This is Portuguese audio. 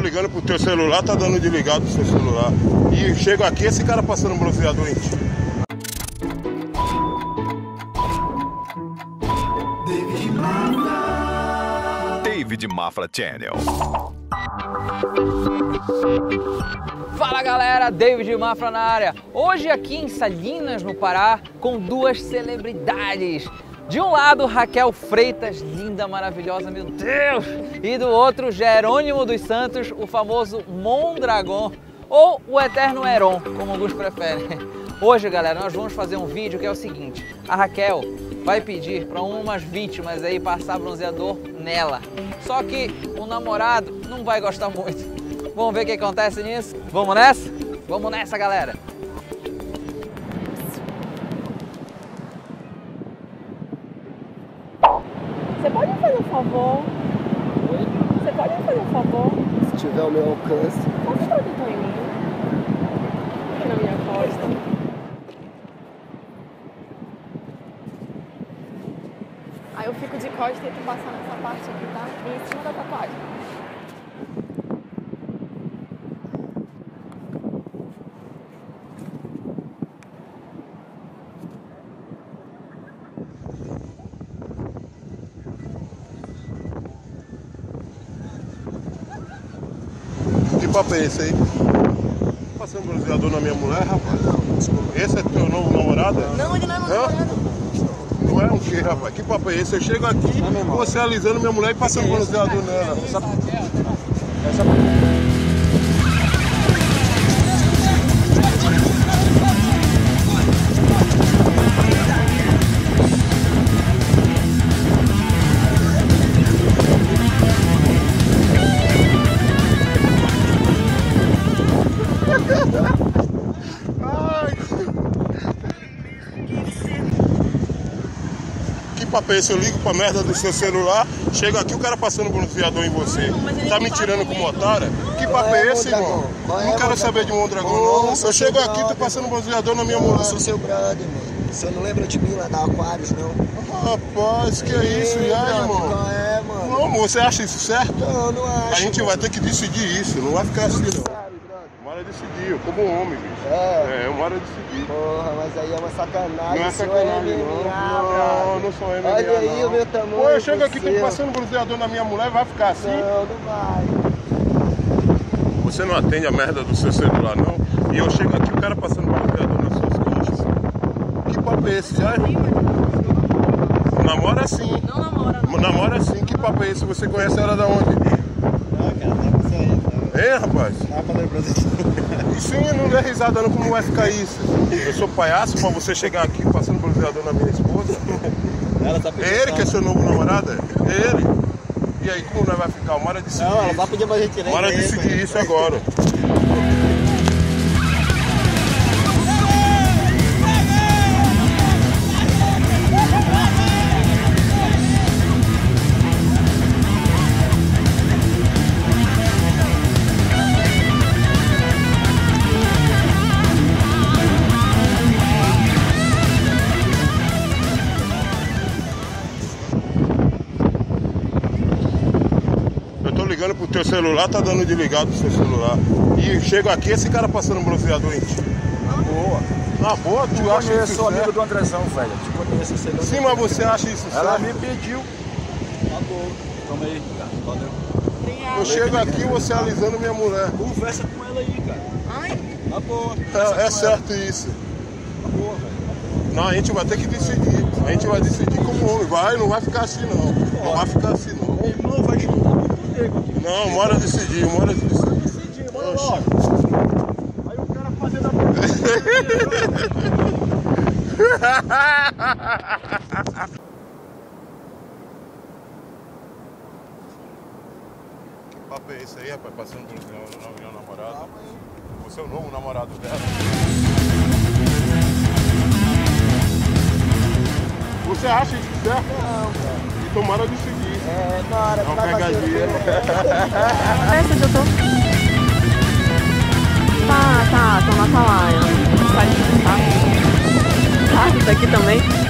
ligando pro teu celular, tá dando desligado o seu celular. E chego aqui, esse cara passando um bronzeador em ti. David Mafra Channel. Fala galera, David Mafra na área. Hoje aqui em Salinas, no Pará, com duas celebridades. De um lado, Raquel Freitas, linda, maravilhosa, meu Deus! E do outro, Jerônimo dos Santos, o famoso Mondragon, ou o Eterno Heron, como alguns preferem. Hoje, galera, nós vamos fazer um vídeo que é o seguinte: a Raquel vai pedir para umas vítimas aí passar bronzeador nela. Só que o namorado não vai gostar muito. Vamos ver o que acontece nisso? Vamos nessa? Vamos nessa, galera! Você pode me fazer um favor? Oi? Você pode me fazer um favor? Se tiver o meu alcance. Passa o protetor em mim. Aqui na minha costa. Aí eu fico de costa e tento passar nessa parte aqui, tá? E em cima da tatuagem. Que papo é esse aí? Passando bronzeador na minha mulher, rapaz? Esse é teu novo namorado? Não, ele não é meu namorado. Não é um quê, rapaz? Que papo é esse? Eu chego aqui, você alisando minha mulher e passando bronzeador nela. Que papo é esse? Eu ligo pra merda do seu celular, chego aqui, o cara passando bronzeador em você. Tá me tirando como otária? Que papo é esse, irmão? Não quero saber de Mondragon, não. Eu chego aqui, tô passando bronzeador na minha mulher. Eu sou seu brother, mano. Você não lembra de mim lá da Aquários, não? Rapaz, que é isso? E aí, irmão? Qual é, mano? Não, você acha isso certo? Não, não acho. A gente vai ter que decidir isso, não vai ficar assim, não. Sabe, brother? Uma hora decidir, eu como homem, bicho. Uma hora decidir. Porra, mas aí é uma sacanagem. Não é sacanagem, não. Não sou MMA, Olha aí não. O meu tamanho. Pô, eu chego aqui, tô você. passando bronzeador na minha mulher, vai ficar assim? Não, não vai. Você não atende a merda do seu celular, não? E eu chego aqui, o cara passando bronzeador nas suas costas. Que papo é esse, já? Namora sim. Não namora, não. Namora sim, que papo é esse? Você conhece ela da onde? Não, cara, tá com isso aí. Hein, rapaz? Tá falando pra você. E sim, não dê risada não, como vai ficar isso? Eu sou palhaço pra você chegar aqui passando bronzeador na minha esposa? Ela tá pedindo. É ele que é seu novo namorado? É ele? E aí, como nós vai ficar? Uma hora de decidir. Não, ela tá pedindo pra gente ir. Uma hora de decidir isso agora. Ligando pro teu celular, tá dando desligado o seu celular. E chego aqui, esse cara passando bronzeador em ti. Na boa. Na boa, tu acha Eu isso sou amigo certo? do Andrezão, velho. Te conheço, você não. Sim, mas você acha isso Ela certo? me pediu. Na boa. Toma aí, cara. Valeu. Eu chego aqui, você alisando minha mulher. Conversa com ela aí, cara. Ai, Na boa. É certo isso. Na boa, velho. Não, a gente vai ter que decidir. A gente vai decidir como homem. Não vai ficar assim não. Não vai ficar assim não. Ele não vai chutar muito comigo aqui. Não, uma hora decidir, uma hora de decidir. Decidi, bora Oxe. lá. Aí o cara fazendo a Que papo é esse aí, rapaz? Passando por minha namorada. Você é o novo namorado dela. Você acha isso certo? Não, cara. Então bora decidir. Na hora É uma vai bater. pegadinha. essa onde eu tô? Tá, tô na Atalaia. Tá, tá aqui também.